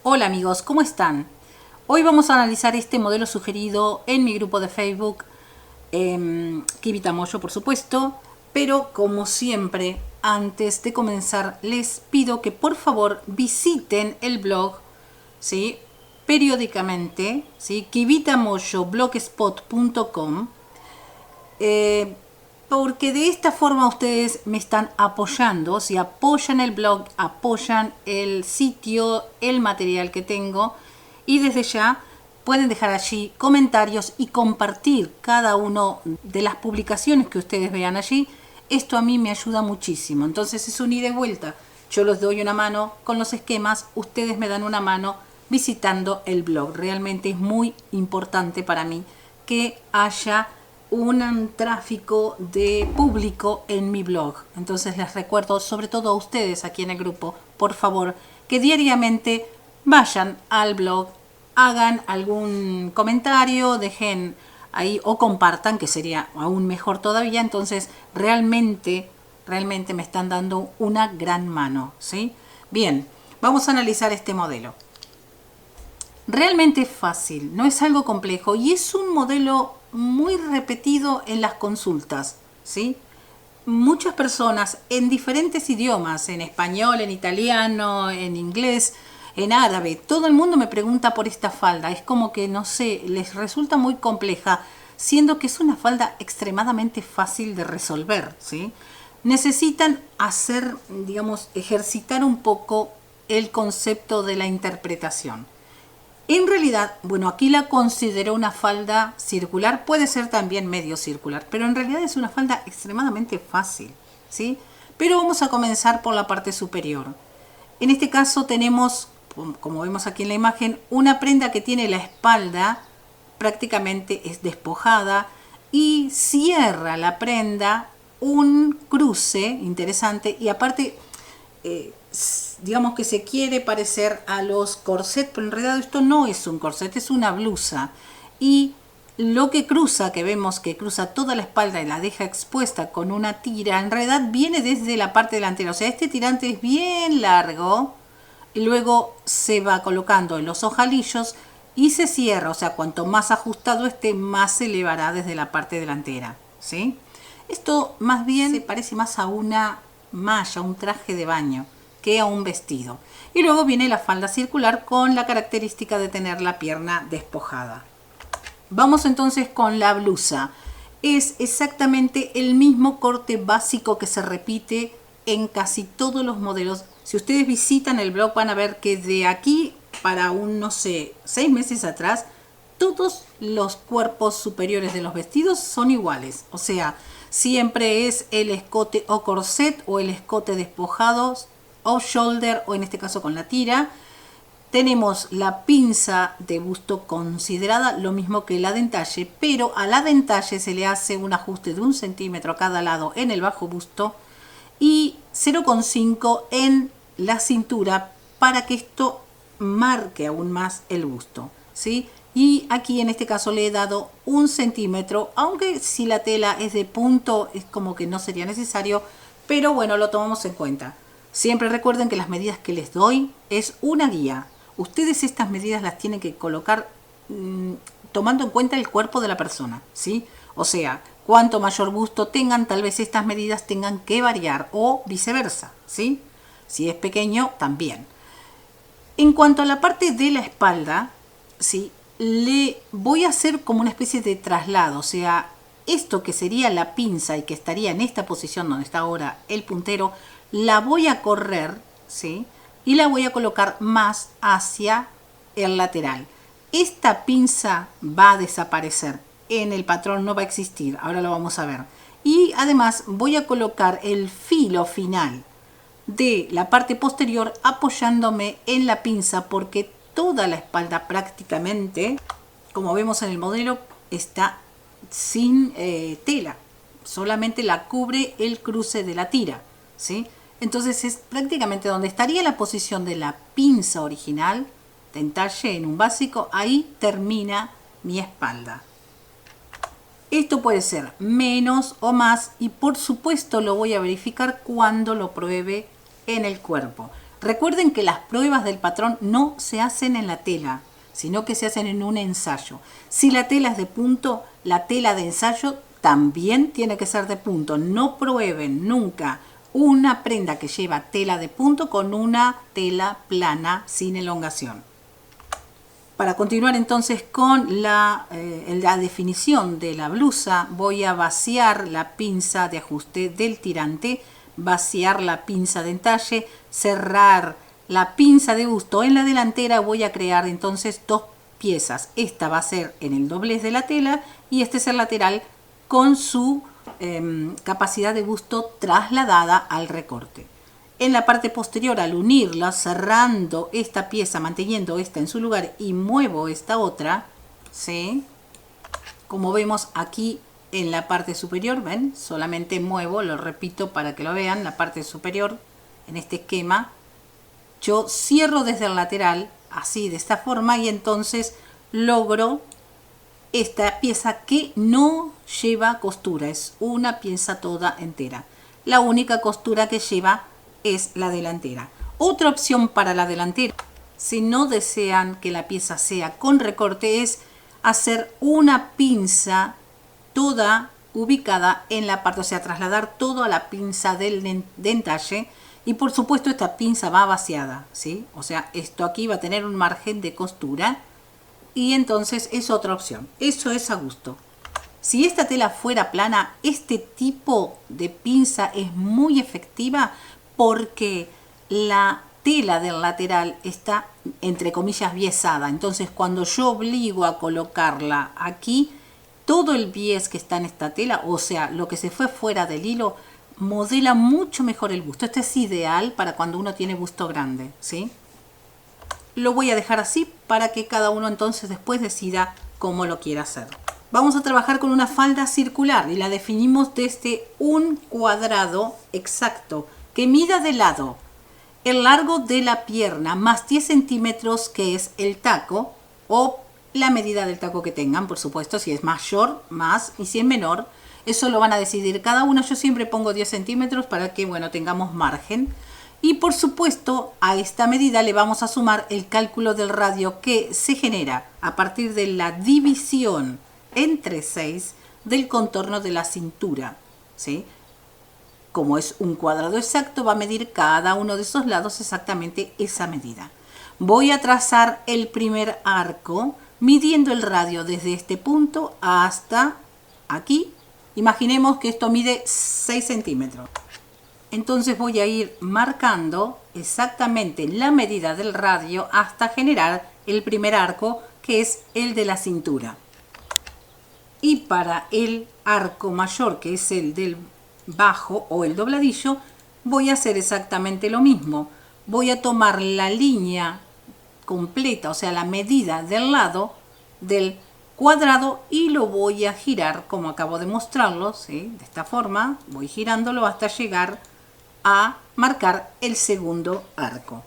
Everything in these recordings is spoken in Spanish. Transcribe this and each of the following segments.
Hola amigos, ¿cómo están? Hoy vamos a analizar este modelo sugerido en mi grupo de Facebook, Kibita Moyo por supuesto, pero como siempre, antes de comenzar les pido que por favor visiten el blog, ¿sí? Periódicamente, ¿sí? kibitamoyoblogspot.com, porque de esta forma ustedes me están apoyando, si apoyan el blog, apoyan el sitio, el material que tengo, y desde ya pueden dejar allí comentarios y compartir cada una de las publicaciones que ustedes vean allí. Esto a mí me ayuda muchísimo, entonces es un ida y vuelta. Yo les doy una mano con los esquemas, ustedes me dan una mano visitando el blog. Realmente es muy importante para mí que haya un tráfico de público en mi blog. Entonces les recuerdo, sobre todo a ustedes aquí en el grupo, por favor, que diariamente vayan al blog, hagan algún comentario, dejen ahí o compartan, que sería aún mejor todavía. Entonces realmente me están dando una gran mano, ¿sí? Bien, vamos a analizar este modelo. Realmente es fácil, no es algo complejo y es un modelo muy repetido en las consultas, ¿sí? Muchas personas en diferentes idiomas, en español, en italiano, en inglés, en árabe, todo el mundo me pregunta por esta falda. Es como que, no sé, les resulta muy compleja, siendo que es una falda extremadamente fácil de resolver, ¿sí? Necesitan hacer, digamos, ejercitar un poco el concepto de la interpretación. En realidad, bueno, aquí la considero una falda circular, puede ser también medio circular, pero en realidad es una falda extremadamente fácil, ¿sí? Pero vamos a comenzar por la parte superior. En este caso tenemos, como vemos aquí en la imagen, una prenda que tiene la espalda prácticamente es despojada y cierra la prenda un cruce interesante y aparte digamos que se quiere parecer a los corsets, pero en realidad esto no es un corset, es una blusa. Y lo que cruza, que vemos que cruza toda la espalda y la deja expuesta con una tira, en realidad viene desde la parte delantera. O sea, este tirante es bien largo y luego se va colocando en los ojalillos y se cierra. O sea, cuanto más ajustado esté, más se elevará desde la parte delantera, ¿sí? Esto más bien se parece más a una malla, un traje de baño, que a un vestido. Y luego viene la falda circular con la característica de tener la pierna despojada. Vamos entonces con la blusa. Es exactamente el mismo corte básico que se repite en casi todos los modelos. Si ustedes visitan el blog van a ver que de aquí para un, no sé, 6 meses atrás, todos los cuerpos superiores de los vestidos son iguales. O sea, siempre es el escote o corset o el escote despojado, off shoulder o en este caso con la tira. Tenemos la pinza de busto considerada lo mismo que la dentalle, pero a la dentalle se le hace un ajuste de 1 centímetro a cada lado en el bajo busto y 0,5 en la cintura para que esto marque aún más el busto, ¿sí? Y aquí en este caso le he dado 1 centímetro, aunque si la tela es de punto es como que no sería necesario, pero bueno, lo tomamos en cuenta. Siempre recuerden que las medidas que les doy es una guía. Ustedes estas medidas las tienen que colocar tomando en cuenta el cuerpo de la persona, ¿sí? O sea, cuanto mayor busto tengan, tal vez estas medidas tengan que variar o viceversa, ¿sí? Si es pequeño, también. En cuanto a la parte de la espalda, ¿sí? Le voy a hacer como una especie de traslado, o sea, esto que sería la pinza y que estaría en esta posición donde está ahora el puntero, la voy a correr, ¿sí? Y la voy a colocar más hacia el lateral. Esta pinza va a desaparecer, en el patrón no va a existir, ahora lo vamos a ver. Y además voy a colocar el filo final de la parte posterior apoyándome en la pinza porque toda la espalda prácticamente, como vemos en el modelo, está sin tela, solamente la cubre el cruce de la tira, ¿sí? Entonces es prácticamente donde estaría la posición de la pinza original de entalle en un básico, ahí termina mi espalda. Esto puede ser menos o más y por supuesto lo voy a verificar cuando lo pruebe en el cuerpo. Recuerden que las pruebas del patrón no se hacen en la tela, sino que se hacen en un ensayo. Si la tela es de punto, la tela de ensayo también tiene que ser de punto. No prueben nunca una prenda que lleva tela de punto con una tela plana sin elongación. Para continuar entonces con la definición de la blusa, voy a vaciar la pinza de ajuste del tirante, vaciar la pinza de entalle, cerrar la pinza de busto. En la delantera voy a crear entonces dos piezas. Esta va a ser en el doblez de la tela y este es el lateral con su capacidad de busto trasladada al recorte. En la parte posterior, al unirla, cerrando esta pieza, manteniendo esta en su lugar y muevo esta otra, ¿sí? Como vemos aquí en la parte superior, ¿ven? Solamente muevo, lo repito para que lo vean, la parte superior en este esquema. Yo cierro desde el lateral, así, de esta forma, y entonces logro esta pieza que no lleva costura, es una pieza toda entera. La única costura que lleva es la delantera. Otra opción para la delantera, si no desean que la pieza sea con recorte, es hacer una pinza toda ubicada en la parte, o sea, trasladar todo a la pinza del entalle. Y por supuesto esta pinza va vaciada, ¿sí? O sea, esto aquí va a tener un margen de costura y entonces es otra opción. Eso es a gusto. Si esta tela fuera plana, este tipo de pinza es muy efectiva porque la tela del lateral está, entre comillas, biesada. Entonces, cuando yo obligo a colocarla aquí, todo el bies que está en esta tela, o sea, lo que se fue fuera del hilo, modela mucho mejor el busto. Este es ideal para cuando uno tiene busto grande, ¿sí? Lo voy a dejar así para que cada uno entonces después decida cómo lo quiera hacer. Vamos a trabajar con una falda circular y la definimos desde un cuadrado exacto que mida de lado el largo de la pierna más 10 centímetros, que es el taco, o la medida del taco que tengan, por supuesto. Si es mayor, más, y si es menor, eso lo van a decidir cada uno. Yo siempre pongo 10 centímetros para que, bueno, tengamos margen. Y por supuesto, a esta medida le vamos a sumar el cálculo del radio que se genera a partir de la división entre 6 del contorno de la cintura, ¿sí? Como es un cuadrado exacto, va a medir cada uno de esos lados exactamente esa medida. Voy a trazar el primer arco midiendo el radio desde este punto hasta aquí. Imaginemos que esto mide 6 centímetros. Entonces voy a ir marcando exactamente la medida del radio hasta generar el primer arco, que es el de la cintura. Y para el arco mayor, que es el del bajo o el dobladillo, voy a hacer exactamente lo mismo. Voy a tomar la línea completa, o sea, la medida del lado del cuadrado, y lo voy a girar como acabo de mostrarlo, ¿sí? De esta forma voy girándolo hasta llegar a marcar el segundo arco.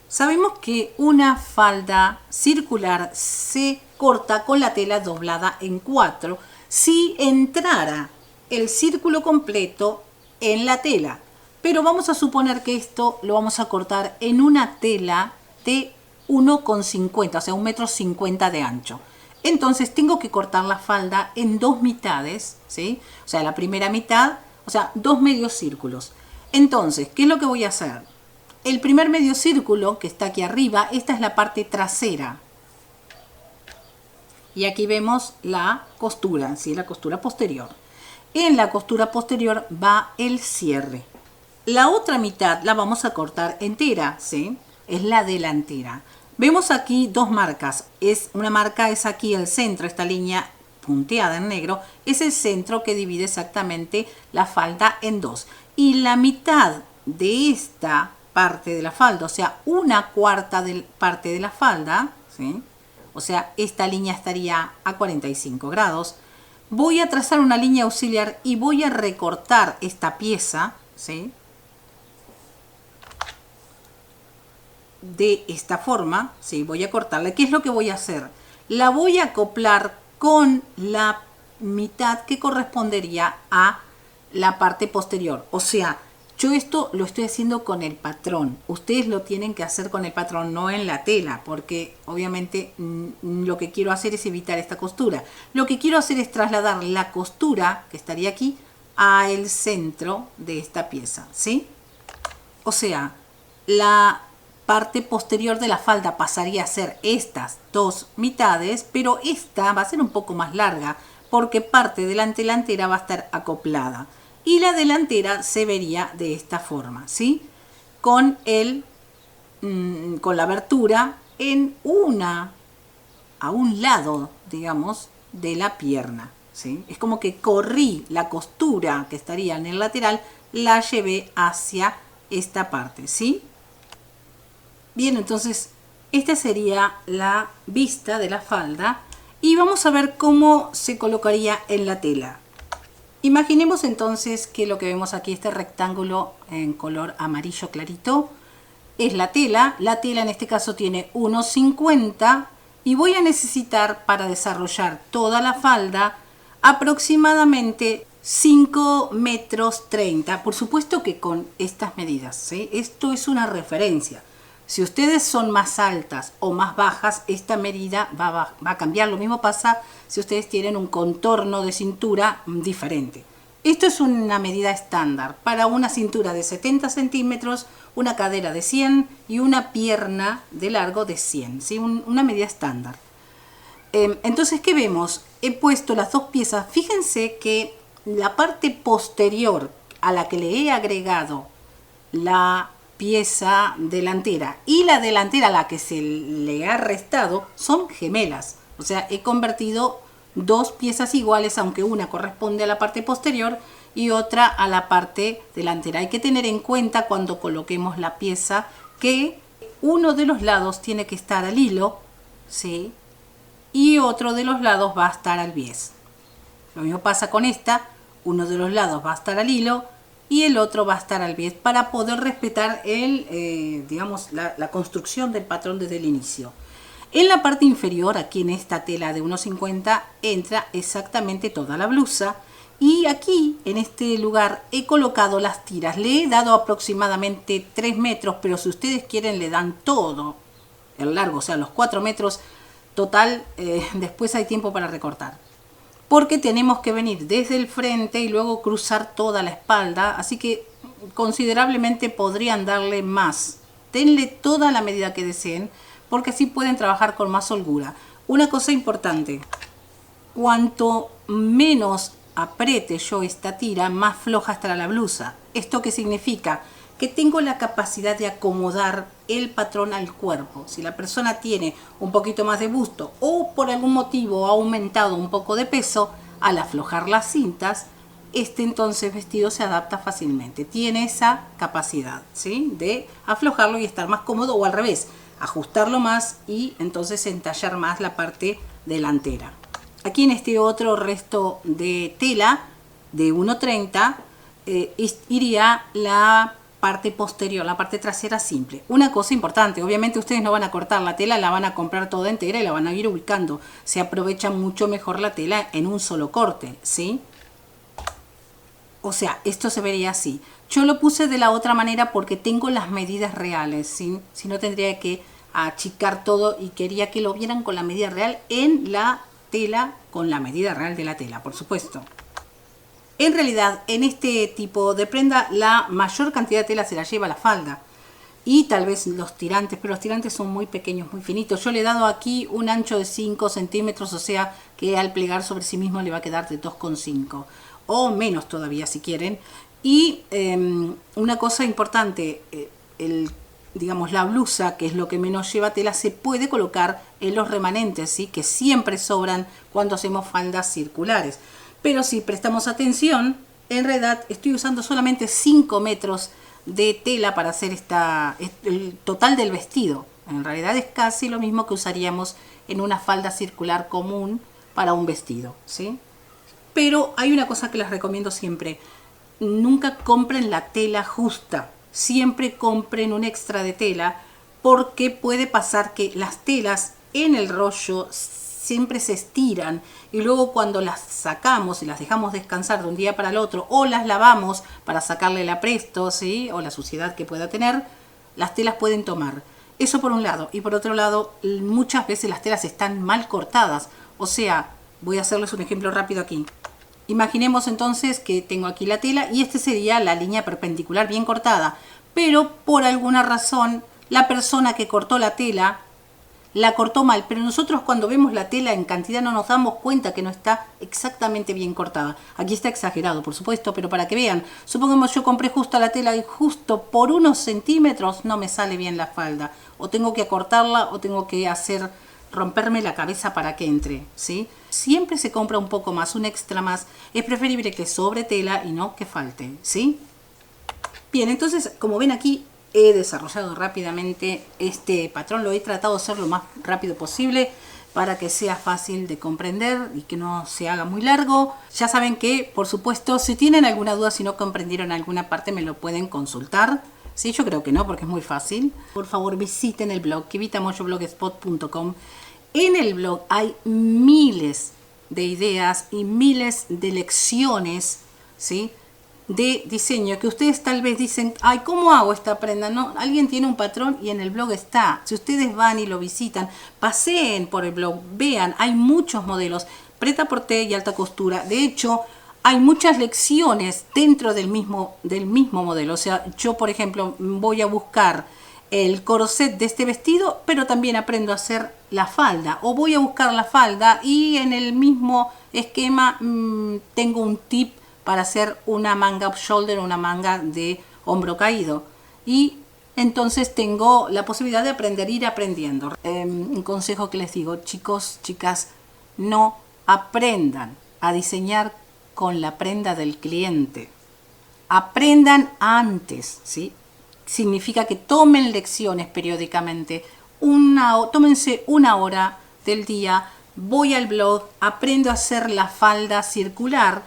Sabemos que una falda circular se corta con la tela doblada en 4 si entrara el círculo completo en la tela, pero vamos a suponer que esto lo vamos a cortar en una tela de 1,50, o sea, 1,50 m de ancho. Entonces tengo que cortar la falda en dos mitades, ¿sí? O sea, la primera mitad, o sea, dos medios círculos. Entonces, ¿qué es lo que voy a hacer? El primer medio círculo que está aquí arriba, esta es la parte trasera. Y aquí vemos la costura, ¿sí? La costura posterior. En la costura posterior va el cierre. La otra mitad la vamos a cortar entera, ¿sí? Es la delantera. Vemos aquí dos marcas. Una marca es aquí el centro, esta línea punteada en negro, es el centro que divide exactamente la falda en dos. Y la mitad de esta parte de la falda, o sea, una cuarta de parte de la falda, ¿sí? O sea, esta línea estaría a 45 grados. Voy a trazar una línea auxiliar y voy a recortar esta pieza, ¿sí? De esta forma, ¿sí? Voy a cortarla. ¿Qué es lo que voy a hacer? La voy a acoplar con la mitad que correspondería a la parte posterior. O sea, Yo esto lo estoy haciendo con el patrón. Ustedes lo tienen que hacer con el patrón, no en la tela, porque obviamente lo que quiero hacer es evitar esta costura. Lo que quiero hacer es trasladar la costura, que estaría aquí, al centro de esta pieza, ¿sí? O sea, la parte posterior de la falda pasaría a ser estas dos mitades, pero esta va a ser un poco más larga, porque parte de la delantera va a estar acoplada. Y la delantera se vería de esta forma, ¿sí? Con la abertura a un lado, digamos, de la pierna, ¿sí? Es como que corrí la costura que estaría en el lateral, la llevé hacia esta parte, ¿sí? Bien, entonces esta sería la vista de la falda y vamos a ver cómo se colocaría en la tela. Imaginemos entonces que lo que vemos aquí, este rectángulo en color amarillo clarito, es la tela. La tela en este caso tiene 1,50 y voy a necesitar para desarrollar toda la falda aproximadamente 5,30 metros. Por supuesto que con estas medidas, ¿sí? Esto es una referencia. Si ustedes son más altas o más bajas, esta medida va a cambiar. Lo mismo pasa si ustedes tienen un contorno de cintura diferente. Esto es una medida estándar para una cintura de 70 centímetros, una cadera de 100 y una pierna de largo de 100, ¿sí? Una medida estándar. Entonces, ¿qué vemos? He puesto las dos piezas. Fíjense que la parte posterior a la que le he agregado la pieza delantera y la delantera a la que se le ha restado son gemelas. O sea, he convertido dos piezas iguales, aunque una corresponde a la parte posterior y otra a la parte delantera. Hay que tener en cuenta cuando coloquemos la pieza que uno de los lados tiene que estar al hilo, ¿sí? Y otro de los lados va a estar al bies. Lo mismo pasa con esta, uno de los lados va a estar al hilo y el otro va a estar al bies para poder respetar la construcción del patrón desde el inicio. En la parte inferior, aquí en esta tela de 1,50, entra exactamente toda la blusa. Y aquí, en este lugar, he colocado las tiras. Le he dado aproximadamente 3 metros, pero si ustedes quieren le dan todo el largo, o sea, los 4 metros total. Después hay tiempo para recortar. Porque tenemos que venir desde el frente y luego cruzar toda la espalda. Así que considerablemente podrían darle más. Denle toda la medida que deseen, porque así pueden trabajar con más holgura. Una cosa importante, cuanto menos apriete yo esta tira, más floja estará la blusa. ¿Esto qué significa? Que tengo la capacidad de acomodar el patrón al cuerpo. Si la persona tiene un poquito más de busto o por algún motivo ha aumentado un poco de peso, al aflojar las cintas, entonces vestido se adapta fácilmente. Tiene esa capacidad, ¿sí?, de aflojarlo y estar más cómodo, o al revés, ajustarlo más y entonces entallar más la parte delantera. Aquí en este otro resto de tela de 1,30 iría la parte posterior, la parte trasera simple. Una cosa importante, obviamente ustedes no van a cortar la tela, la van a comprar toda entera y la van a ir ubicando. Se aprovecha mucho mejor la tela en un solo corte, ¿sí? O sea, esto se vería así. Yo lo puse de la otra manera porque tengo las medidas reales, ¿sí? Si no tendría que achicar todo y quería que lo vieran con la medida real en la tela, con la medida real de la tela, por supuesto. En realidad, en este tipo de prenda, la mayor cantidad de tela se la lleva la falda. Y tal vez los tirantes, pero los tirantes son muy pequeños, muy finitos. Yo le he dado aquí un ancho de 5 centímetros, o sea que al plegar sobre sí mismo le va a quedar de 2,5. O menos todavía si quieren. Y una cosa importante, la blusa, que es lo que menos lleva tela, se puede colocar en los remanentes, ¿sí?, que siempre sobran cuando hacemos faldas circulares. Pero si prestamos atención, en realidad estoy usando solamente 5 metros de tela para hacer el total del vestido. En realidad es casi lo mismo que usaríamos en una falda circular común para un vestido, ¿sí? Pero hay una cosa que les recomiendo siempre. Nunca compren la tela justa. Siempre compren un extra de tela, porque puede pasar que las telas en el rollo siempre se estiran y luego cuando las sacamos y las dejamos descansar de un día para el otro o las lavamos para sacarle el apresto, ¿sí? O la suciedad que pueda tener, las telas pueden tomar. Eso por un lado. Y por otro lado, muchas veces las telas están mal cortadas. O sea, voy a hacerles un ejemplo rápido aquí. Imaginemos entonces que tengo aquí la tela y este sería la línea perpendicular bien cortada. Pero por alguna razón, la persona que cortó la tela la cortó mal, pero nosotros cuando vemos la tela en cantidad no nos damos cuenta que no está exactamente bien cortada. Aquí está exagerado, por supuesto, pero para que vean, supongamos yo compré justo la tela y justo por unos centímetros no me sale bien la falda. O tengo que acortarla o tengo que romperme la cabeza para que entre, ¿sí? Siempre se compra un poco más, un extra más. Es preferible que sobre tela y no que falte, ¿sí? Bien, entonces, como ven aquí, he desarrollado rápidamente este patrón. Lo he tratado de hacer lo más rápido posible para que sea fácil de comprender y que no se haga muy largo. Ya saben que, por supuesto, si tienen alguna duda, si no comprendieron alguna parte, me lo pueden consultar. Sí, yo creo que no, porque es muy fácil. Por favor, visiten el blog kivitamoyoblogspot.com. En el blog hay miles de ideas y miles de lecciones, ¿sí?, de diseño que ustedes tal vez dicen, ay, ¿cómo hago esta prenda? No, alguien tiene un patrón y en el blog está. Si ustedes van y lo visitan, paseen por el blog, vean, hay muchos modelos, prêt-à-porter y alta costura. De hecho, hay muchas lecciones dentro del mismo modelo. O sea, yo, por ejemplo, voy a buscar el corset de este vestido, pero también aprendo a hacer la falda. O voy a buscar la falda y en el mismo esquema tengo un tip para hacer una manga up shoulder, una manga de hombro caído. Y entonces tengo la posibilidad de aprender, ir aprendiendo. Un consejo que les digo, chicos, chicas, no aprendan a diseñar con la prenda del cliente. Aprendan antes, ¿sí? Significa que tomen lecciones periódicamente. Tómense una hora del día, voy al blog, aprendo a hacer la falda circular,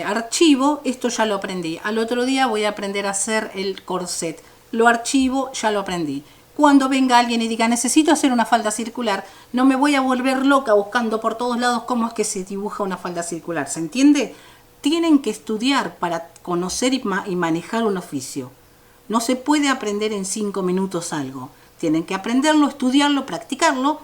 archivo, esto ya lo aprendí. Al otro día voy a aprender a hacer el corset, lo archivo, ya lo aprendí. Cuando venga alguien y diga necesito hacer una falda circular, no me voy a volver loca buscando por todos lados cómo es que se dibuja una falda circular, ¿se entiende? Tienen que estudiar para conocer y manejar un oficio. No se puede aprender en 5 minutos algo. Tienen que aprenderlo, estudiarlo, practicarlo.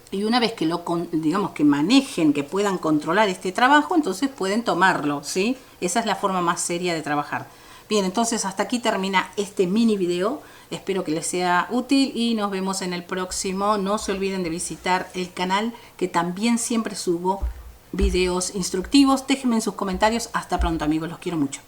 Y una vez que digamos que manejen, que puedan controlar este trabajo, entonces pueden tomarlo, ¿sí? Esa es la forma más seria de trabajar. Bien, entonces hasta aquí termina este mini video. Espero que les sea útil y nos vemos en el próximo. No se olviden de visitar el canal, que también siempre subo videos instructivos. Déjenme en sus comentarios. Hasta pronto, amigos. Los quiero mucho.